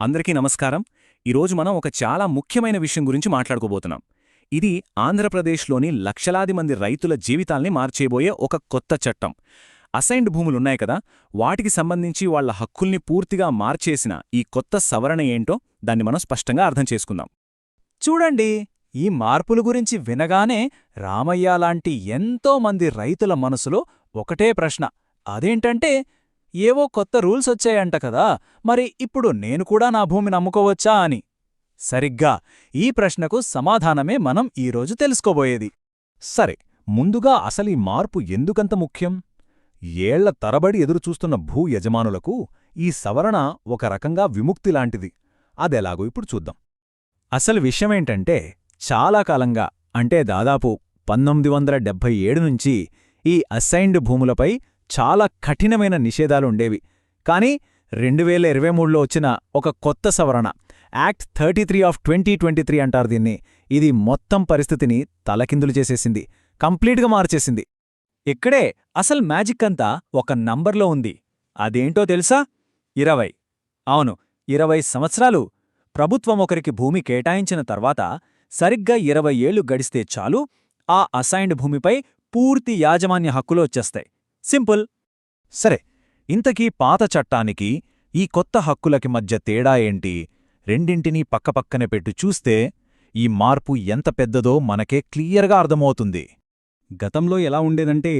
అందరికీ నమస్కారం. ఈరోజు మనం ఒక చాలా ముఖ్యమైన విషయం గురించి మాట్లాడుకోబోతున్నాం. ఇది ఆంధ్రప్రదేశ్లోని లక్షలాది మంది రైతుల జీవితాల్ని మార్చేయబోయే ఒక కొత్త చట్టం. అసైన్డ్ భూములున్నాయి కదా, వాటికి సంబంధించి వాళ్ల హక్కుల్ని పూర్తిగా మార్చేసిన ఈ కొత్త సవరణ ఏంటో దాన్ని మనం స్పష్టంగా అర్థం చేసుకుందాం. చూడండి, ఈ మార్పుల గురించి వినగానే రామయ్య లాంటి ఎంతో మంది రైతుల మనసులో ఒకటే ప్రశ్న. అదేంటంటే, ఏవో కొత్త రూల్స్ వచ్చాయంట కదా, మరి ఇప్పుడు నేను కూడా నా భూమిని అమ్ముకోవచ్చా అని. సరిగ్గా ఈ ప్రశ్నకు సమాధానమే మనం ఈరోజు తెలుసుకోబోయేది. సరే, ముందుగా అసలీ మార్పు ఎందుకంత ముఖ్యం? ఏళ్ల తరబడి ఎదురుచూస్తున్న భూ యజమానులకు ఈ సవరణ ఒక రకంగా విముక్తిలాంటిది. అదెలాగో ఇప్పుడు చూద్దాం. అసలు విషయమేంటంటే, చాలా కాలంగా అంటే దాదాపు 1977 నుంచి ఈ అసైన్డ్ భూములపై చాలా కఠినమైన నిషేధాలు ఉండేవి. కానీ 2023లో వచ్చిన ఒక కొత్త సవరణ, యాక్ట్ 33 ఆఫ్ 2023 అంటారు దీన్ని, ఇది మొత్తం పరిస్థితిని తలకిందులు చేసేసింది, కంప్లీట్గా మార్చేసింది. ఇక్కడే అసలు మ్యాజిక్ అంతా ఒక నంబర్లో ఉంది. అదేంటో తెలుసా? 20. అవును, 20 సంవత్సరాలు. ప్రభుత్వం ఒకరికి భూమి కేటాయించిన తర్వాత సరిగ్గా 20 ఏళ్లు గడిస్తే చాలు, ఆ అసైన్డ్ భూమిపై పూర్తి యాజమాన్య హక్కులు వచ్చేస్తాయి. సింపుల్. సరే, ఇంతకీ పాత చట్టానికి ఈ కొత్త హక్కులకి మధ్య తేడా ఏంటి? రెండింటినీ పక్కపక్కనే పెట్టి చూస్తే ఈ మార్పు ఎంత పెద్దదో మనకే క్లియర్గా అర్థమవుతుంది. గతంలో ఎలా ఉండేదంటే,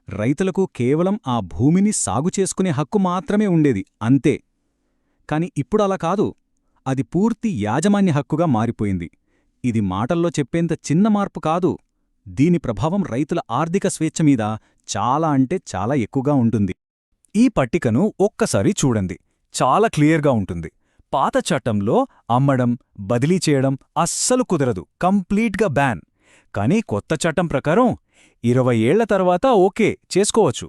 రైతులకు కేవలం ఆ భూమిని సాగు చేసుకునే హక్కు మాత్రమే ఉండేది, అంతే. కాని ఇప్పుడలా కాదు, అది పూర్తి యాజమాన్య హక్కుగా మారిపోయింది. ఇది మాటల్లో చెప్పేంత చిన్న మార్పు కాదు. దీని ప్రభావం రైతుల ఆర్థిక స్వేచ్ఛ మీద చాలా అంటే చాలా ఎక్కువగా ఉంటుంది. ఈ పట్టికను ఒక్కసారి చూడండి, చాలా క్లియర్గా ఉంటుంది. పాత చట్టంలో అమ్మడం, బదిలీ చేయడం అస్సలు కుదరదు, కంప్లీట్గా బ్యాన్. కానీ కొత్త చట్టం ప్రకారం 20 ఏళ్ల తర్వాత ఓకే చేసుకోవచ్చు.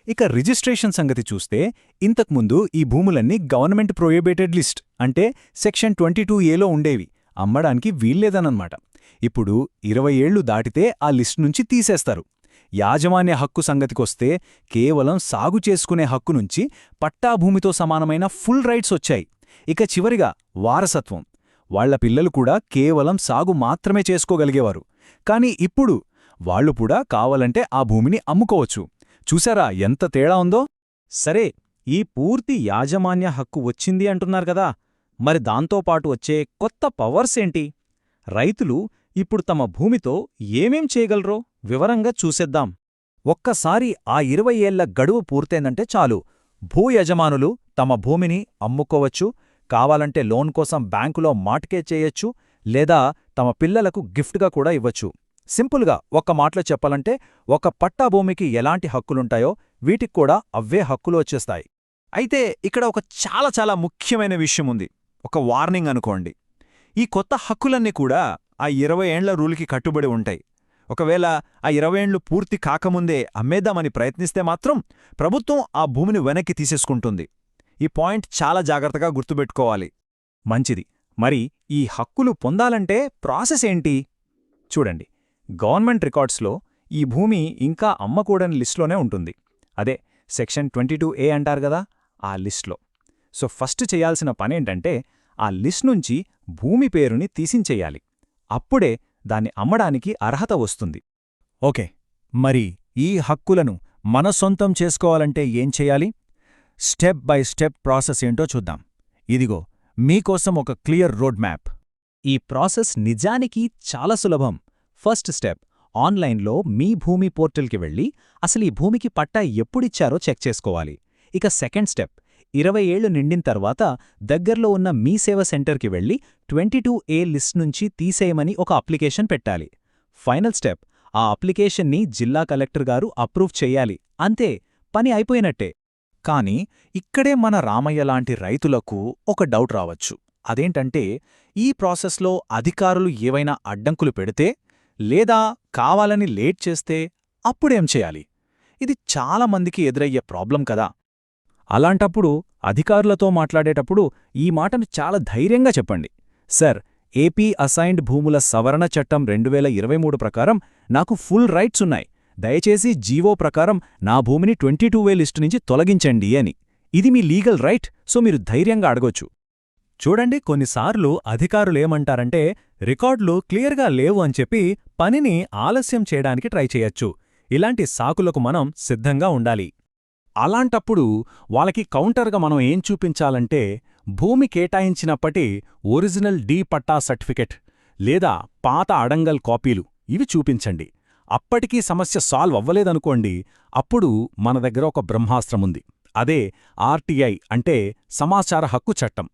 ఇక రిజిస్ట్రేషన్ సంగతి చూస్తే, ఇంతకుముందు ఈ భూములన్నీ గవర్నమెంట్ ప్రొహిబిటెడ్ లిస్ట్ అంటే సెక్షన్ 22A లో ఉండేవి, అమ్మడానికి వీల్లేదనమాట. ఇప్పుడు 20 ఏళ్లు దాటితే ఆ లిస్ట్ నుంచి తీసేస్తారు. యాజమాన్య హక్కు సంగతికొస్తే, కేవలం సాగు చేసుకునే హక్కు నుంచి పట్టాభూమితో సమానమైన ఫుల్ రైట్స్ వచ్చాయి. ఇక చివరిగా వారసత్వం. వాళ్ల పిల్లలు కూడా కేవలం సాగు మాత్రమే చేసుకోగలిగేవారు. కాని ఇప్పుడు వాళ్లు కూడా కావాలంటే ఆ భూమిని అమ్ముకోవచ్చు. చూశారా ఎంత తేడా ఉందో? సరే, ఈ పూర్తి యాజమాన్య హక్కు వచ్చింది అంటున్నారు కదా, మరి దాంతోపాటు వచ్చే కొత్త పవర్స్ ఏంటి? రైతులు ఇప్పుడు తమ భూమితో ఏమేం చేయగలరో వివరంగా చూసేద్దాం. ఒక్కసారి ఆ 20 ఏళ్ల గడువు పూర్తయిందంటే చాలు, భూ యజమానులు తమ భూమిని అమ్ముకోవచ్చు, కావాలంటే లోన్ కోసం బ్యాంకులో మార్ట్గేజ్ చేయొచ్చు, లేదా తమ పిల్లలకు గిఫ్ట్గా కూడా ఇవ్వచ్చు. సింపుల్గా ఒక్క మాటలో చెప్పాలంటే, ఒక పట్టా భూమికి ఎలాంటి హక్కులుంటాయో వీటికి కూడా అవే హక్కులు వచ్చేస్తాయి. అయితే ఇక్కడ ఒక చాలా చాలా ముఖ్యమైన విషయం ఉంది, ఒక వార్నింగ్ అనుకోండి. ఈ కొత్త హక్కులన్నీ కూడా ఆ 20 ఏండ్ల రూల్కి కట్టుబడి ఉంటాయి. ఒకవేళ ఆ 20 ఏండ్లు పూర్తి కాకముందే అమ్మేద్దామని ప్రయత్నిస్తే మాత్రం ప్రభుత్వం ఆ భూమిని వెనక్కి తీసేసుకుంటుంది. ఈ పాయింట్ చాలా జాగ్రత్తగా గుర్తుపెట్టుకోవాలి. మంచిది. మరి ఈ హక్కులు పొందాలంటే ప్రాసెస్ ఏంటి? చూడండి, గవర్నమెంట్ రికార్డ్స్లో ఈ భూమి ఇంకా అమ్మకూడని లిస్టులోనే ఉంటుంది. అదే సెక్షన్ 22A అంటారు గదా, ఆ లిస్ట్లో. సో ఫస్ట్ చేయాల్సిన పనేంటంటే, ఆ లిస్ట్ నుంచి భూమి పేరుని తీసించెయ్యాలి. అప్పుడే దాన్ని అమ్మడానికి అర్హత వస్తుంది. ఓకే, మరి ఈ హక్కులను మన సొంతం చేసుకోవాలంటే ఏం చెయ్యాలి? స్టెప్ బై స్టెప్ ప్రాసెస్ ఏంటో చూద్దాం. ఇదిగో మీకోసం ఒక క్లియర్ రోడ్ మ్యాప్. ఈ ప్రాసెస్ నిజానికి చాలా సులభం. ఫస్ట్ స్టెప్, ఆన్లైన్లో మీ భూమి పోర్టల్కి వెళ్ళి అసలు ఈ భూమికి పట్టా ఎప్పుడిచ్చారో చెక్ చేసుకోవాలి. ఇక సెకండ్ స్టెప్, 20 ఏళ్లు నిండిన తర్వాత దగ్గర్లో ఉన్న మీ సేవ సెంటర్కి వెళ్ళి 22A లిస్ట్ నుంచి తీసేయమని ఒక అప్లికేషన్ పెట్టాలి. ఫైనల్ స్టెప్, ఆ అప్లికేషన్ని జిల్లా కలెక్టర్ గారు అప్రూవ్ చెయ్యాలి. అంతే, పని అయిపోయినట్టే. కానీ ఇక్కడే మన రామయ్య లాంటి రైతులకు ఒక డౌట్ రావచ్చు. అదేంటంటే, ఈ ప్రాసెస్లో అధికారులు ఏవైనా అడ్డంకులు పెడితే, లేదా కావాలని లేట్ చేస్తే అప్పుడేం చేయాలి? ఇది చాలామందికి ఎదురయ్యే ప్రాబ్లం కదా. అలాంటప్పుడు అధికారులతో మాట్లాడేటప్పుడు ఈ మాటను చాలా ధైర్యంగా చెప్పండి. సార్, ఏపీ అసైన్డ్ భూముల సవరణ చట్టం 2023 ప్రకారం నాకు ఫుల్ రైట్స్ ఉన్నాయి, దయచేసి జీవో ప్రకారం నా భూమిని 22A లిస్టు నుంచి తొలగించండి అని. ఇది మీ లీగల్ రైట్, సో మీరు ధైర్యంగా అడగొచ్చు. చూడండి, కొన్నిసార్లు అధికారులేమంటారంటే రికార్డులు క్లియర్గా లేవు అని చెప్పి పనిని ఆలస్యం చేయడానికి ట్రై చేయొచ్చు. ఇలాంటి సాకులకు మనం సిద్ధంగా ఉండాలి. అలాంటప్పుడు వాళ్ళకి కౌంటర్గా మనం ఏం చూపించాలంటే భూమి కేటాయించినప్పటి ఒరిజినల్ డి పట్టా సర్టిఫికెట్ లేదా పాత అడంగల్ కాపీలు ఇవి చూపించండి. అప్పటికీ సమస్య సాల్వ్ అవ్వలేదనుకోండి, అప్పుడు మన దగ్గర ఒక బ్రహ్మాస్త్రముంది. అదే ఆర్టీఐ అంటే సమాచార హక్కు చట్టం.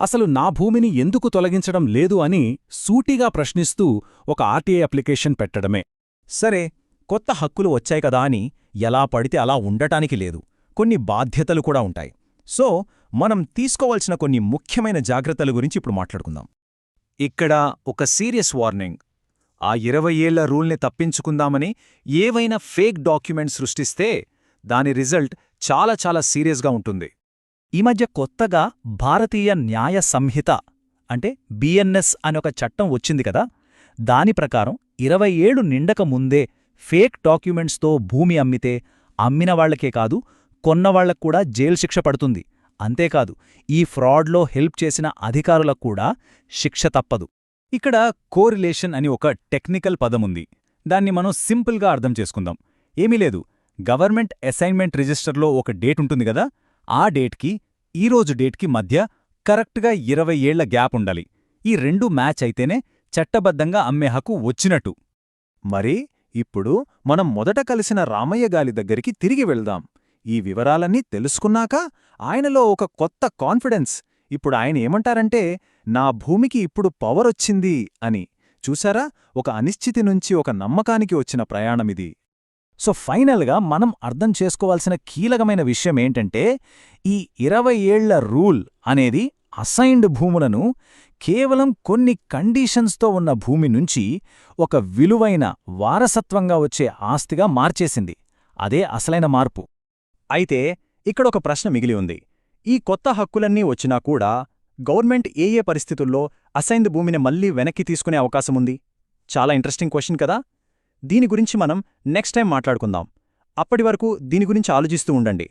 అసలు నా భూమిని ఎందుకు తొలగించడం లేదు అని సూటిగా ప్రశ్నిస్తూ ఒక ఆర్టీఐ అప్లికేషన్ పెట్టడమే. సరే, కొత్త హక్కులు వచ్చాయి కదా అని ఎలా పడితే అలా ఉండటానికి లేదు. కొన్ని బాధ్యతలు కూడా ఉంటాయి. సో మనం తీసుకోవాల్సిన కొన్ని ముఖ్యమైన జాగ్రత్తల గురించి ఇప్పుడు మాట్లాడుకుందాం. ఇక్కడ ఒక సీరియస్ వార్నింగ్. ఆ 20 ఏళ్ల రూల్ని తప్పించుకుందామని ఏవైనా ఫేక్ డాక్యుమెంట్స్ సృష్టిస్తే దాని రిజల్ట్ చాలా చాలా సీరియస్గా ఉంటుంది. ఈ మధ్య కొత్తగా భారతీయ న్యాయ సంహిత అంటే బిఎన్ఎస్ అనే ఒక చట్టం వచ్చింది కదా. దాని ప్రకారం 20 ఏళ్లు నిండక ముందే ఫేక్ డాక్యుమెంట్స్తో భూమి అమ్మితే అమ్మిన వాళ్లకే కాదు, కొన్నవాళ్లకు కూడా జైలు శిక్ష పడుతుంది. అంతేకాదు, ఈ ఫ్రాడ్లో హెల్ప్ చేసిన అధికారులకు కూడా శిక్ష తప్పదు. ఇక్కడ కోరిలేషన్ అని ఒక టెక్నికల్ పదముంది. దాన్ని మనం సింపుల్గా అర్థం చేసుకుందాం. ఏమీ లేదు, గవర్నమెంట్ అసైన్మెంట్ రిజిస్టర్లో ఒక డేట్ ఉంటుంది గదా, ఆ డేట్కి ఈరోజు డేట్కి మధ్య కరెక్ట్గా 20 ఏళ్ల గ్యాప్ ఉండాలి. ఈ రెండూ మ్యాచ్ అయితేనే చట్టబద్ధంగా అమ్మే హక్కు వచ్చినట్టు. మరి ఇప్పుడు మనం మొదట కలిసిన రామయ్యగాలి దగ్గరికి తిరిగి వెళ్దాం. ఈ వివరాలన్నీ తెలుసుకున్నాక ఆయనలో ఒక కొత్త కాన్ఫిడెన్స్. ఇప్పుడు ఆయన ఏమంటారంటే, నా భూమికి ఇప్పుడు పవరొచ్చింది అని. చూసారా, ఒక అనిశ్చితి నుంచి ఒక నమ్మకానికి వచ్చిన ప్రయాణమిది. సో ఫైనల్గా మనం అర్థం చేసుకోవాల్సిన కీలకమైన విషయమేంటంటే, ఈ 20 ఏళ్ల రూల్ అనేది అసైన్డ్ భూములను కేవలం కొన్ని కండీషన్స్తో ఉన్న భూమి నుంచి ఒక విలువైన వారసత్వంగా వచ్చే ఆస్తిగా మార్చేసింది. అదే అసలైన మార్పు. అయితే ఇక్కడొక ప్రశ్న మిగిలి ఉంది. ఈ కొత్త హక్కులన్నీ వచ్చినా కూడా గవర్నమెంట్ ఏ ఏ పరిస్థితుల్లో అసైన్డ్ భూమిని మళ్లీ వెనక్కి తీసుకునే అవకాశముంది? చాలా ఇంట్రెస్టింగ్ క్వశ్చన్ కదా. దీని గురించి మనం నెక్స్ట్ టైం మాట్లాడుకుందాం. అప్పటి వరకు దీని గురించి ఆలోచిస్తూ ఉండండి.